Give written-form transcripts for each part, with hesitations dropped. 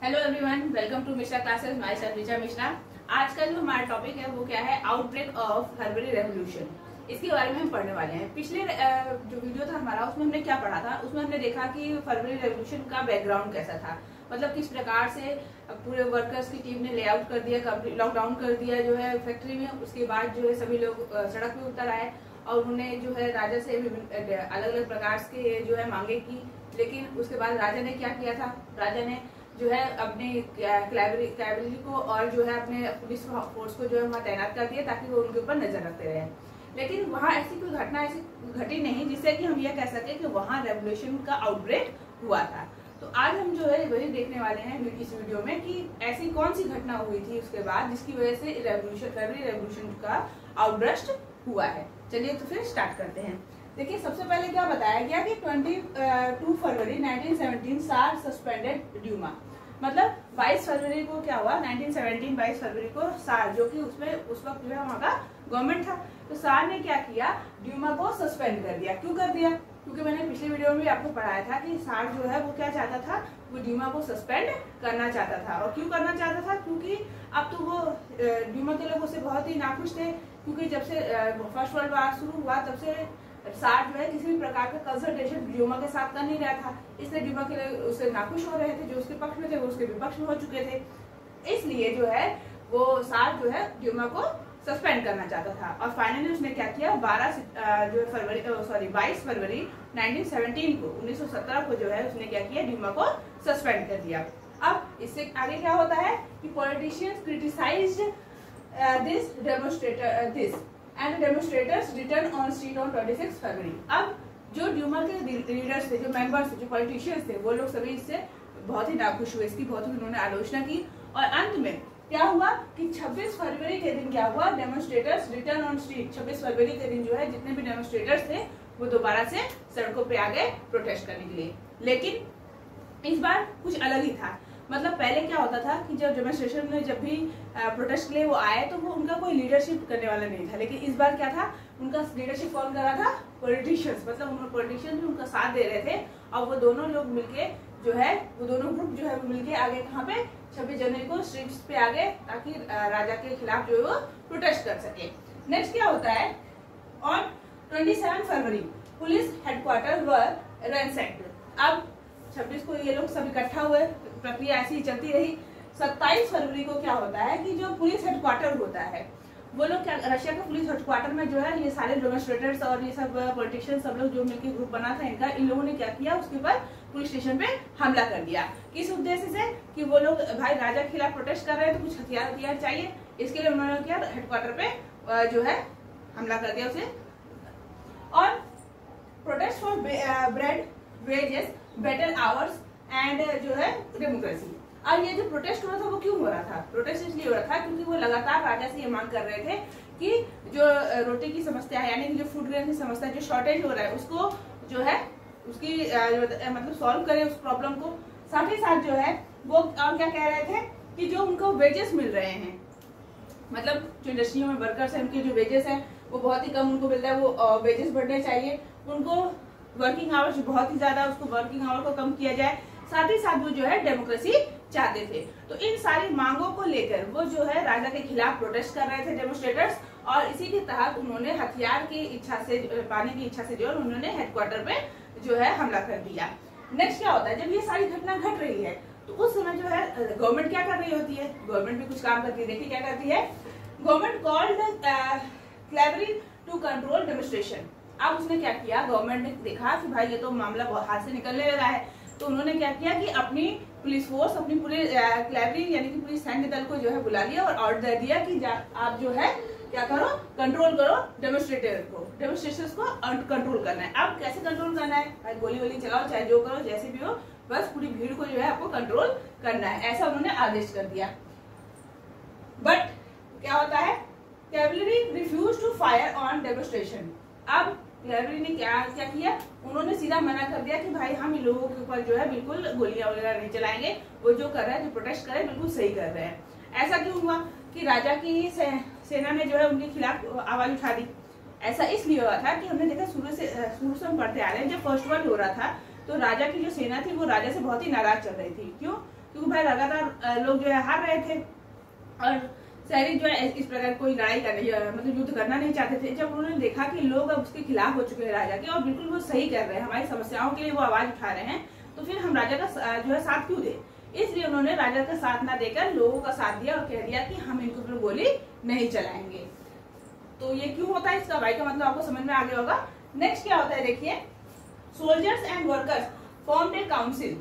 Hello everyone, welcome to Mishra classes. Myself Richa Mishra. आज का जो हमारा टॉपिक है वो क्या है, आउटब्रेक ऑफ हर्बरी रेवोल्यूशन। इसके बारे में हम पढ़ने वाले हैं। पिछले जो वीडियो था हमारा, उसमें हमने क्या पढ़ा था, उसमें हमने देखा कि फरवरी रेवोल्यूशन का बैकग्राउंड कैसा था, मतलब किस प्रकार से पूरे वर्कर्स की टीम ने लेआउट कर दिया, लॉकडाउन कर दिया जो है फैक्ट्री में। उसके बाद जो है सभी लोग सड़क पे उतर आए और उन्होंने जो है राजा से अलग अलग प्रकार के जो है मांगे की। लेकिन उसके बाद राजा ने क्या किया था, राजा ने जो है अपने कैवलरी को और जो है अपने पुलिस फोर्स को जो है वहाँ तैनात कर दिया ताकि वो उनके ऊपर नजर रखते रहे। लेकिन वहाँ ऐसी कोई घटना ऐसी घटी नहीं जिससे कि हम यह कह सके कि वहाँ रेवोल्यूशन का आउटब्रेक हुआ था। तो आज हम जो है वही देखने वाले हैं इस वीडियो में कि ऐसी कौन सी घटना हुई थी उसके बाद जिसकी वजह से फरवरी रेवोल्यूशन का आउटब्रस्ट हुआ है। चलिए तो फिर स्टार्ट करते हैं। देखिए, सबसे पहले क्या बताया गया कि 22 फरवरी 1917 सार सस्पेंडेड ड्यूमा। मतलब 22 फरवरी को क्या हुआ, 1917 22 फरवरी को सार, जो कि उसमें उस वक्त जो है वहाँ का गवर्नमेंट था, तो सार ने क्या किया, ड्यूमा को सस्पेंड कर दिया। क्यों कर दिया? क्योंकि मैंने पिछले वीडियो में भी आपको पढ़ाया था कि सार जो है वो क्या चाहता था, वो ड्यूमा को सस्पेंड करना चाहता था। और क्यों करना चाहता था? क्योंकि अब तो वो ड्यूमा के लोग उससे बहुत ही नाखुश थे, क्योंकि जब से फर्स्ट वर्ल्ड वॉर शुरू हुआ तब से सार जो है किसी भी प्रकार का कंसल्टेशन ड्यूमा के साथ कर नहीं रहा था। इसलिए ड्यूमा के लोग उससे नाखुश हो रहे थे, जो उसके पक्ष में थे वो उसके विपक्ष में हो चुके थे। इसलिए जो है वो सार जो है ड्यूमा को सस्पेंड करना चाहता था। और फाइनली उसने क्या किया, 22 फरवरी 1917 को 1917 को जो है उसने क्या किया, ड्यूमा को सस्पेंड कर दिया। अब इससे आगे क्या होता है कि politicians criticised this and demonstrators return on street on 26 फरवरी। अब जो ड्यूमा के लीडर्स थे, जो मेंबर्स थे, जो पॉलिटिशियंस थे, वो लोग सभी इससे बहुत ही नाखुश हुए, इसकी बहुत ही उन्होंने आलोचना की। और अंत में क्या हुआ कि 26 फरवरी के दिन क्या हुआ, डेमोन्स्ट्रेटर्स रिटर्न ऑन स्ट्रीट। 26 फरवरी के दिन जो है जितने भी डेमोन्स्ट्रेटर्स थे वो दोबारा से सड़कों पे आ गए प्रोटेस्ट करने के लिए। लेकिन इस बार कुछ अलग ही था। मतलब पहले क्या होता था कि जब डेमोन्स्ट्रेशन में जब भी प्रोटेस्ट के लिए वो आए तो वो उनका कोई लीडरशिप करने वाला नहीं था। लेकिन इस बार क्या था, उनका लीडरशिप कौन कर रहा था, पॉलिटिशियंस। मतलब उन पॉलिटिशियंस भी उनका साथ दे रहे थे और वो दोनों लोग मिलके जो है, वो दोनों ग्रुप जो है वो मिलके आगे कहाँ पे, 26 जनवरी को स्ट्रीट्स पे आ गए ताकि राजा के खिलाफ जो है वो प्रोटेस्ट कर सके। नेक्स्ट क्या होता है, ऑन 27 फरवरी पुलिस हेडक्वार्टर वर रैंसैक्ड। अब 26 को ये लोग सब इकट्ठा हुए, प्रक्रिया ऐसी ही चलती रही। 27 फरवरी को क्या होता है कि जो पुलिस हेडक्वार्टर होता है, वो लोग क्या, रशिया के पुलिस हेडक्वार्टर में जो है ये सारे डेमोन्स्ट्रेटर्स और ये सब पॉलिटिशियंस सब लोग जो मिलकर ग्रुप बना था इनका, इन लोगों ने क्या किया, उसके ऊपर पुलिस स्टेशन पे हमला कर दिया। किस उद्देश्य से कि वो लोग भाई राजा के खिलाफ प्रोटेस्ट कर रहे हैं तो कुछ हथियार चाहिए, इसके लिए उन्होंने क्या, हेडक्वार्टर पे जो है हमला कर दिया उसे। और protest for bread wages better hours and जो है डेमोक्रेसी। और ये जो प्रोटेस्ट हो रहा था वो क्यों हो रहा था? प्रोटेस्ट इसलिए हो रहा था क्योंकि वो लगातार राजा से ये मांग कर रहे थे कि जो रोटी की समस्या है, यानी कि जो फूड ग्रेन की समस्या, जो शॉर्टेज हो रहा है उसको जो है उसकी मतलब सॉल्व करे उस प्रॉब्लम को। साथ ही साथ जो है वो और क्या कह रहे थे कि जो उनको वेजेस मिल रहे हैं, मतलब जो इंडस्ट्रियों में वर्कर्स है उनके जो वेजेस है वो बहुत ही कम उनको मिल रहा है, वो वेजेस बढ़ने चाहिए। उनको वर्किंग आवर्स बहुत ही ज्यादा, उसको वर्किंग आवर को कम किया जाए। साथ ही साथ वो जो है डेमोक्रेसी चाहते थे। तो इन सारी मांगों को लेकर वो जो है राजा के खिलाफ प्रोटेस्ट कर रहे थे डेमोन्स्ट्रेटर्स, और इसी के तहत उन्होंने हथियार की इच्छा से, पाने की इच्छा से जो है उन्होंने हेडक्वार्टर पे जो है हमला कर दिया। नेक्स्ट क्या होता है, जब ये सारी घटना घट रही है तो उस समय जो है गवर्नमेंट क्या कर रही होती है, गवर्नमेंट भी कुछ काम करती है। देखिए क्या करती है, government called cleverly to control demonstration. अब उसने क्या किया, गवर्नमेंट ने देखा कि भाई ये तो मामला बहुत हाथ से निकलने लगा है, तो उन्होंने क्या किया कि अपनी पुलिस फोर्स, अपनी पूरी क्लेवरी यानी कि पूरी सैन्य दल को जो है बुला लिया और ऑर्डर दे दिया कि आप जो है क्या करो, कंट्रोल करो डेमोन्स्ट्रेटर्स को कंट्रोल करना है। अब कैसे कंट्रोल करना है, भाई गोली वोली चलाओ, चाहे जो करो, जैसे भी हो, बस पूरी भीड़ को जो है आपको कंट्रोल करना है, ऐसा उन्होंने आदेश कर दिया। बट क्या होता है, cavalry refuse to fire on demonstration. अब कैवलरी ने क्या किया, उन्होंने सीधा मना कर दिया कि भाई हम इन लोगों के ऊपर जो है बिल्कुल गोलियां वगैरह नहीं चलाएंगे, वो जो कर रहे हैं, जो प्रोटेस्ट कर रहे हैं बिल्कुल सही कर रहे हैं। ऐसा क्यों हुआ कि राजा की सेना ने जो है उनके खिलाफ आवाज उठा दी। ऐसा इसलिए हुआ था कि हमने देखा शुरू से हम पढ़ते आ रहे हैं, जब फर्स्ट वर्ल्ड हो रहा था तो राजा की जो सेना थी वो राजा से बहुत ही नाराज चल रही थी। क्यों? क्योंकि भाई लगातार लोग जो है हार रहे थे और शहरी जो है इस प्रकार कोई लड़ाई मतलब युद्ध करना नहीं चाहते थे। जब उन्होंने देखा कि लोग अब उसके खिलाफ हो चुके हैं राजा के और बिल्कुल वो सही कर रहे हैं, हमारी समस्याओं के लिए वो आवाज उठा रहे हैं, तो फिर हम राजा का जो है साथ क्यों दे। इसलिए उन्होंने राजा का साथ ना देकर लोगों का साथ दिया और कह दिया कि हम इनके ऊपर गोली नहीं चलाएंगे। तो ये क्यों होता है, इसका भाई का मतलब आपको समझ में आ गया होगा। नेक्स्ट क्या होता है देखिए, soldiers and workers formed a council.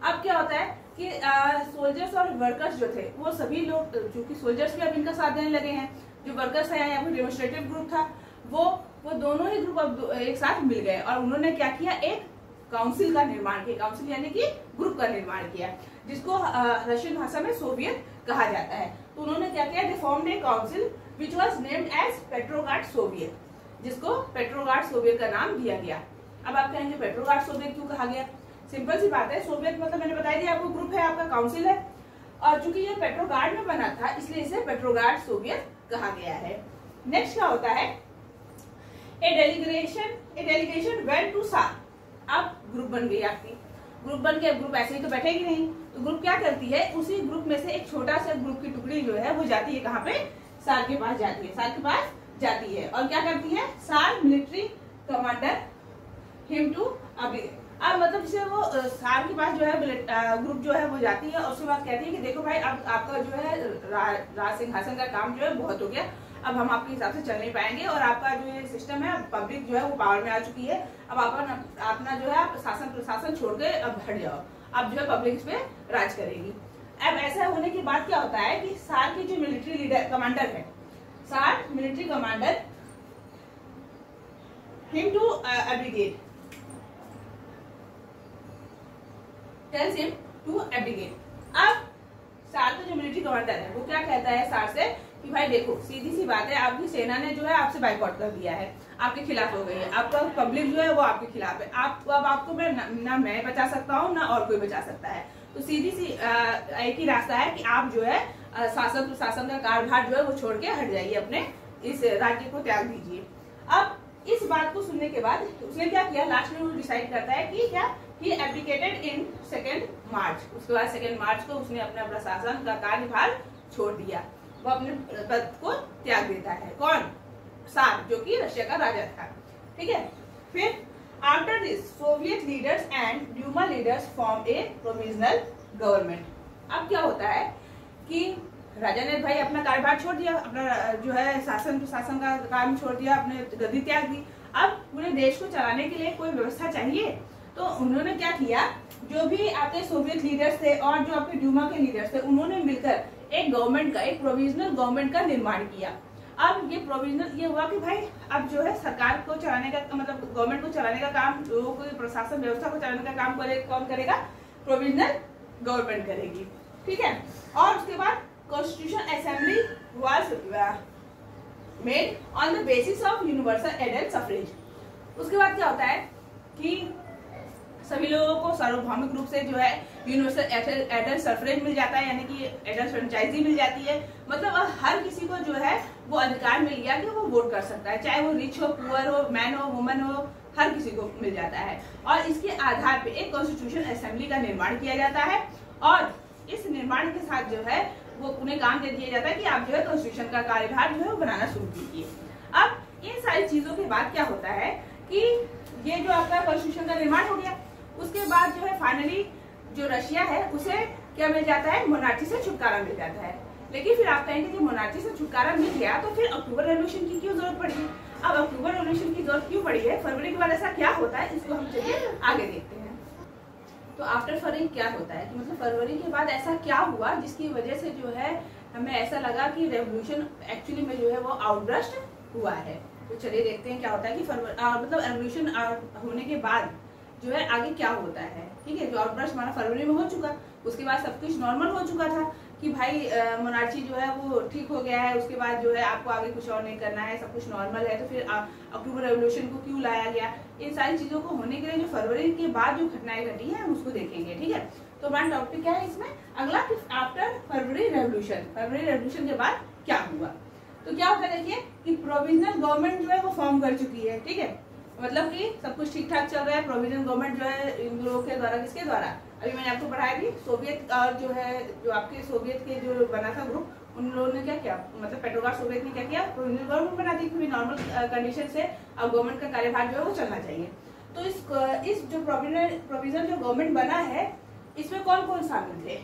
अब क्या होता है कि सोल्जर्स और वर्कर्स जो थे वो सभी लोग, क्योंकि सोल्जर्स भी अब इनका साथ देने लगे हैं, जो वर्कर्स है या फिर डेमोन्स्ट्रेटिव ग्रुप था वो दोनों ही ग्रुप अब एक साथ मिल गए और उन्होंने क्या किया, एक काउंसिल का निर्माण किया। काउंसिल यानी कि ग्रुप का निर्माण किया, जिसको रशियन भाषा में सोवियत कहा जाता है। तो उन्होंने क्या किया, they formed a council which was named as Petrograd Soviet, जिसको पेट्रोग्राड सोवियत का नाम दिया गया। अब आप कहेंगे पेट्रोग्राड सोवियत क्यों कहा गया, सिंपल सी बात है, सोवियत मतलब मैंने बताई दिया आपको, ग्रुप है, आपका काउंसिल है, और चूंकि ये पेट्रोग्राड में बना था इसलिए इसे पेट्रोग्राड सोवियत कहा गया है। नेक्स्ट क्या होता है, ए डेलीगेशन वेंट टू सार। अब ग्रुप बन गई आपकी, ग्रुप बन के ग्रुप ऐसे ही तो बैठेगी नहीं, तो ग्रुप क्या करती है, उसी ग्रुप में से एक छोटा सा ग्रुप की टुकड़ी जो है वो जाती है कहाँ पे, सार के पास जाती है, सार के पास जाती है और क्या करती है, tsar military commander him to अब मतलब जैसे वो सार के पास जो है ग्रुप जो है वो जाती है और उसके बाद कहती है कि देखो भाई अब आपका जो है राज सिंहासन का काम जो है बहुत हो गया, अब हम आपके हिसाब से चल नहीं पाएंगे और आपका जो ये सिस्टम है पब्लिक जो है वो पावर में आ चुकी है, अब अपना जो है आप शासन प्रशासन छोड़ के अब हट जाओ, अब जो है पब्लिक इस पे राज करेगी। अब ऐसा होने के बाद क्या होता है कि सार के जो मिलिट्री लीडर कमांडर है, tsar military commander him to abdicate, tells him to abdicate। अब सार का जो मिलिट्री कमांडर है वो क्या कहता है सार से कि भाई देखो सीधी सी बात है, आपकी सेना ने जो है आपसे बाइकआउट कर दिया है, आपके खिलाफ हो गई है, आपका पब्लिक जो है वो आपके खिलाफ है, अब आपको मैं ना मैं बचा सकता हूँ ना और कोई बचा सकता है, तो सीधी सी एक ही रास्ता है कि आप जो है शासन प्रशासन का कार्यभार जो है वो छोड़ के हट जाइए, अपने इस राज्य को त्याग दीजिए। अब इस बात को सुनने के बाद उसने क्या किया, लास्ट में वो डिसाइड करता है कि क्या, ही एब्डिकेटेड इन 2 मार्च। उसके बाद 2 मार्च को उसने अपना प्रशासन का कार्यभार छोड़ दिया, वो अपने पद को त्याग देता है। कौन, सार, जो कि रशिया का राजा था, ठीक है। फिर after this Soviet leaders and Duma leaders form a provisional government. अब क्या होता है कि राजा ने भाई अपना कार्यभार छोड़ दिया, अपना जो है शासन प्रशासन का काम छोड़ दिया, अपने गद्दी त्याग दी, अब उन्हें देश को चलाने के लिए कोई व्यवस्था चाहिए, तो उन्होंने क्या किया, जो भी आपके सोवियत लीडर्स थे और जो आपके ड्यूमा के लीडर्स थे उन्होंने मिलकर एक गवर्नमेंट का, एक प्रोविजनल गवर्नमेंट का निर्माण किया। अब ये प्रोविजनल ये हुआ कि भाई अब जो है सरकार को चलाने का मतलब गवर्नमेंट को चलाने का काम, लोगों को प्रशासन व्यवस्था को चलाने का काम कौन करेगा, प्रोविजनल गवर्नमेंट करेगी, ठीक है। और उसके बाद constitution assembly was made on the basis of universal adult suffrage. उसके बाद क्या होता है कि सभी लोगों को सार्वभौमिक रूप से जो है यूनिवर्सल एडल्ट सफरेज मिल जाता है, यानी कि एडल्ट फ्रेंचाइजी मिल जाती है, मतलब हर किसी को जो है वो अधिकार मिल गया कि वो वोट कर सकता है, चाहे वो रिच हो, पुअर हो, मैन हो, वुमन हो, हर किसी को मिल जाता है। और इसके आधार पे एक कॉन्स्टिट्यूशन असेंबली का निर्माण किया जाता है और इस निर्माण के साथ जो है वो उन्हें काम दे दिया जाता है कि आप जो है कॉन्स्टिट्यूशन का कार्यभार जो है वो बनाना शुरू कीजिए। अब इन सारी चीजों के बाद क्या होता है कि ये जो आपका कॉन्स्टिट्यूशन का निर्माण हो गया, उसके बाद जो है फाइनली जो रशिया है उसे क्या मिल जाता है, मोनार्ची से छुटकारा मिल जाता है। लेकिन फिर आप कहेंगे कि मोनार्ची से छुटकारा मिल गया तो फिर अक्टूबर रेवोल्यूशन की क्यों जरूरत पड़ी है। अब अक्टूबर रेवोल्यूशन की जरूरत क्यों पड़ी है, फरवरी के बाद ऐसा क्या होता है, इसको हम चलिए आगे देखते हैं। तो आफ्टर फरवरी क्या होता है कि मतलब फरवरी के बाद ऐसा क्या हुआ जिसकी वजह से जो है हमें ऐसा लगा कि रेवोल्यूशन एक्चुअली में जो है वो आउटबर्स्ट हुआ है। तो चलिए देखते हैं क्या होता है कि मतलब रेवोल्यूशन होने के बाद जो है आगे क्या होता है, ठीक है। जो आउटबर्स्ट हमारा फरवरी में हो चुका, उसके बाद सब कुछ नॉर्मल हो चुका था कि भाई मोनार्ची जो है वो ठीक हो गया है, उसके बाद जो है आपको आगे कुछ और नहीं करना है, सब कुछ नॉर्मल है, तो फिर अक्टूबर रेवोल्यूशन को क्यों लाया गया, इन सारी चीजों को होने के लिए जो फरवरी के बाद जो घटनाएं घटी है हम उसको देखेंगे, ठीक है। तो हमारा टॉपिक क्या है इसमें अगला, आफ्टर फरवरी रेवोल्यूशन, फरवरी रेवोल्यूशन के बाद क्या हुआ। तो क्या होता है देखिए कि प्रोविजनल गवर्नमेंट जो है वो फॉर्म कर चुकी है, ठीक है, मतलब कि सब कुछ ठीक ठाक चल रहा है। प्रोविजनल गवर्नमेंट जो है इन लोगों के द्वारा, किसके द्वारा, अभी मैंने आपको पढ़ाया भी सोवियत और जो है जो आपके सोवियत के जो बना था ग्रुप, उन लोगों ने क्या किया, मतलब पेट्रोग्राड सोवियत ने क्या किया, प्रोविजनल गवर्नमेंट बना दी क्योंकि नॉर्मल कंडीशन से अब गवर्नमेंट का कार्यभार जो है वो चलना चाहिए। तो इस जो प्रोविजनल जो गवर्नमेंट बना है इसमें कौन कौन शामिल थे?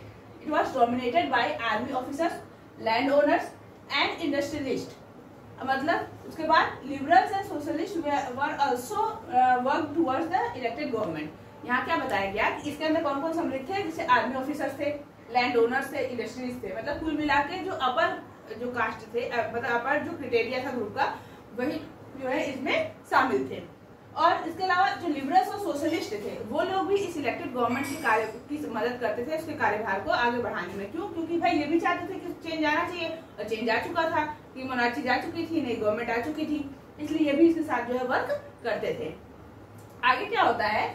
It was dominated by army officers, land owners and industrialist. मतलब उसके बाद liberals and socialist were also work towards the elected government. यहाँ क्या बताया गया कि इसके अंदर कौन कौन सम्मिलित थे? जैसे आर्मी ऑफिसर्स थे, लैंड ओनर्स थे, इंडस्ट्रीज थे। मतलब कुल मिला के जो अपर जो कास्ट थे, मतलब अपर जो क्राइटेरिया था ग्रुप का, वही जो है इसमें शामिल थे। और इसके अलावा जो लिबरल्स और सोशलिस्ट थे वो लोग भी इस इलेक्टेड गवर्नमेंट के कार्य की मदद करते थे, उसके कार्यभार को आगे बढ़ाने में। क्यों? क्योंकि भाई ये भी चाहते थे कि चेंज आना चाहिए, और चेंज आ चुका था कि मोनार्ची जा चुकी थी, नई गवर्नमेंट आ चुकी थी, इसलिए ये भी इसके साथ जो है वर्क करते थे। आगे क्या होता है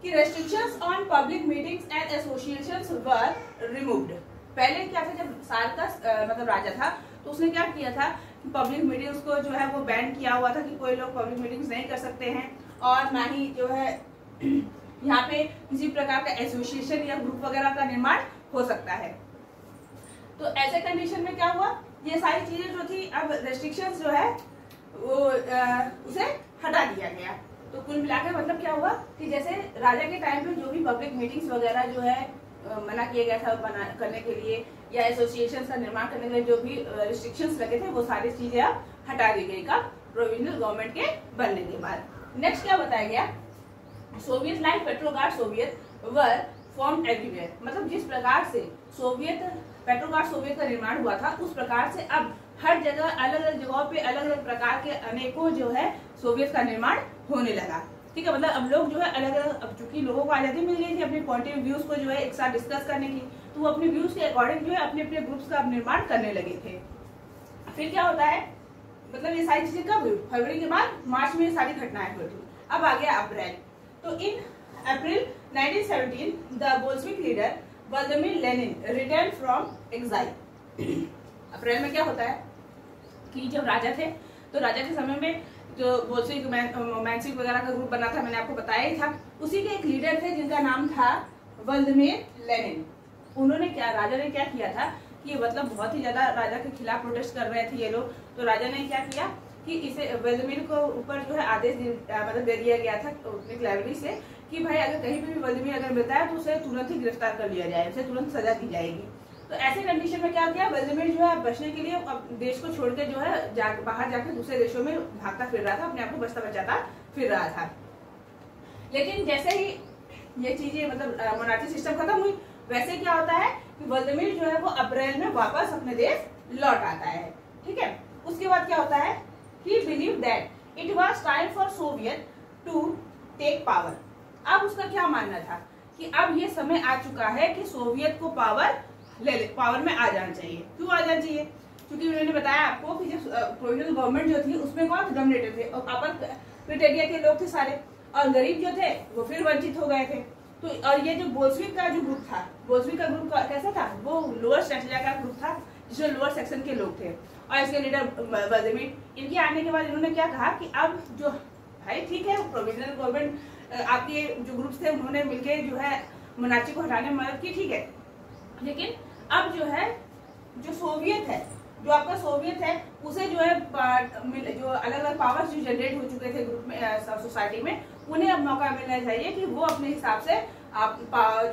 कि restrictions on public meetings and associations were removed. पहले क्या था, जब साल का मतलब राजा था तो उसने क्या किया था कि पब्लिक मीटिंग्स को जो है वो बैन किया हुआ था कि कोई लोग पब्लिक मीटिंग्स नहीं कर सकते हैं, और ना ही जो है यहाँ पे किसी प्रकार का एसोसिएशन या ग्रुप वगैरह का निर्माण हो सकता है। तो ऐसे कंडीशन में क्या हुआ, ये सारी चीजें जो थी अब रेस्ट्रिक्शंस जो है वो उसे हटा दिया गया। तो कुल मिलाकर मतलब क्या हुआ कि जैसे राजा के टाइम पे जो भी पब्लिक मीटिंग्स वगैरह जो है मना किया गया था करने के लिए, या एसोसिएशन का निर्माण करने के लिए जो भी रिस्ट्रिक्शंस लगे थे, वो सारी चीजें अब हटा दी गई का प्रोविजनल गवर्नमेंट के बनने के बाद। नेक्स्ट क्या बताया गया, सोवियत लाइक पेट्रोग्राड सोवियत वर फॉर्म एवरीवेयर। मतलब जिस प्रकार से पेट्रोग्राड सोवियत का निर्माण हुआ था, उस प्रकार से अब हर जगह अलग अलग जगहों पे अलग अलग प्रकार के अनेकों जो है सोवियत का निर्माण होने लगा। ठीक है, मतलब अब लोग जो है अलग अलग, अब चूंकि लोगों को आजादी मिल गई थी अपने पॉइंट ऑफ व्यूज को जो है एक साथ डिस्कस करने की, तो वो अपने व्यूज के अकॉर्डिंग जो है अपने अपने ग्रुप्स का निर्माण करने लगे थे। फिर क्या होता है, मतलब ये सारी चीजें कब हुई, फरवरी के बाद मार्च में ये सारी घटनाएं हुई थी। अब आ गया अप्रैल। तो in April 1917 the Bolshevik leader Vladimir Lenin return from exile. अप्रैल में क्या होता है कि जब राजा थे, तो राजा के समय में जो बोल्शेविक मेंशेविक वगैरह का ग्रुप बना था, मैंने आपको बताया ही था। उसी के एक लीडर थे जिनका नाम था व्लादिमीर लेनिन। उन्होंने क्या, राजा ने क्या किया था कि मतलब बहुत ही ज्यादा राजा के खिलाफ प्रोटेस्ट कर रहे थे ये लोग। तो राजा ने क्या किया कि इसे व्लादिमीर को ऊपर जो है आदेश मतलब दे दिया गया था एक लाइब्रेरी से कि भाई अगर कहीं पे भी व्लादिमीर अगर मिलता है तो उसे तुरंत ही गिरफ्तार कर लिया जाए, उसे तुरंत सजा दी जाएगी। तो ऐसे कंडीशन में क्या किया, व्लादिमीर जो है बचने के लिए अब देश को छोड़ के जो है बाहर जाकर दूसरे देशों में भागता फिर रहा था, अपने आप को बचता बचाता फिर रहा था। लेकिन जैसे ही ये चीजें मतलब मोनार्ची सिस्टम खत्म हुई, वैसे क्या होता है कि व्लादिमीर जो है वो अप्रैल में वापस अपने देश लौट आता है। ठीक है, उसके बाद क्या होता है, he believed that it was time for Soviet to take power। अब उसका क्या मानना था कि अब ये समय आ चुका है कि सोवियत को पावर में आ जाना चाहिए। क्यों आ जाना चाहिए? क्योंकि मैंने बताया आपको कि जब प्रोविजनल गवर्नमेंट जो थी उसमें कौन डोमिनेटेड थे, और अपर क्राइटेरिया के लोग थे सारे, और गरीब जो थे वो फिर वंचित हो गए थे। तो और ये जो बोल्शेविक का जो ग्रुप था, बोल्शेविक का ग्रुप कैसा था, वो लोअर स्ट्रेटा का ग्रुप था जिसमें लोअर सेक्शन के लोग थे, और इसके लीडर व्लादिमीर। इनके आने के बाद इन्होंने क्या कहा कि अब जो भाई ठीक है, प्रोविजनल गवर्नमेंट आपके जो ग्रुप्स थे उन्होंने मिलकर जो है मोनार्ची को हटाने में मदद की, ठीक है, लेकिन अब जो है जो सोवियत है, जो आपका सोवियत है, उसे जो है जो अलग अलग पावर्स जो जनरेट हो चुके थे ग्रुप में सोसाइटी में, उन्हें अब मौका मिलना चाहिए कि वो अपने हिसाब से आप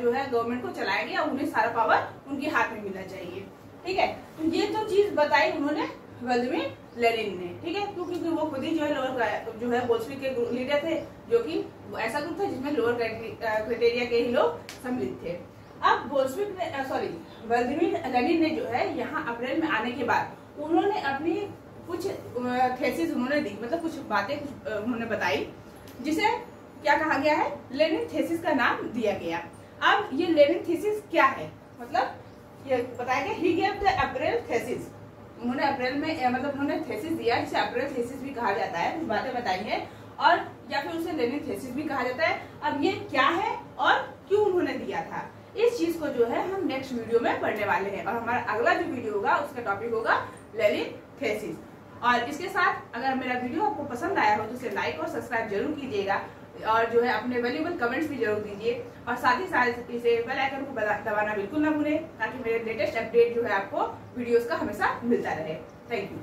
जो है गवर्नमेंट को चलाएंगे, और उन्हें सारा पावर उनके हाथ में मिलना चाहिए। ठीक है, तो ये तो चीज बताई उन्होंने व्लादिमीर लेनिन ने। ठीक है, क्योंकि वो खुद ही जो है लोअर जो है बोल्शेविक के लीडर थे, जो कि ऐसा ग्रुप था जिसमें लोअर क्राइटेरिया के ही लोग सम्मिलित थे। अब बोल्शेविक ने व्लादिमीर लेनिन ने जो है यहाँ अप्रैल में आने के बाद उन्होंने अपनी कुछ थेसिस उन्होंने दी, मतलब कुछ बातें उन्होंने बताई, जिसे क्या कहा गया है, लेनिन थेसिस का नाम दिया गया। अब ये लेनिन थीसिस क्या है, मतलब ये बताया गया he gave the April thesis. उन्होंने अप्रैल में मतलब उन्होंने थेसिस दिया, जिसे अप्रैल थेसिस भी कहा जाता है, कुछ बातें बताई है, और या फिर उसे लेनिन थेसिस भी कहा जाता है। अब ये क्या है और क्यों उन्होंने दिया था, इस चीज को जो है हम नेक्स्ट वीडियो में पढ़ने वाले हैं, और हमारा अगला जो वीडियो होगा उसका टॉपिक होगा लेनिन थेसिस। और इसके साथ अगर मेरा वीडियो आपको पसंद आया हो तो इसे लाइक और सब्सक्राइब जरूर कीजिएगा। और जो है अपने वैल्यूएबल कमेंट्स भी जरूर दीजिए और साथ ही साथ इसे बेल आइकन को दबाना बिल्कुल ना भूलें ताकि मेरे लेटेस्ट अपडेट जो है आपको वीडियोस का हमेशा मिलता रहे। Thank you.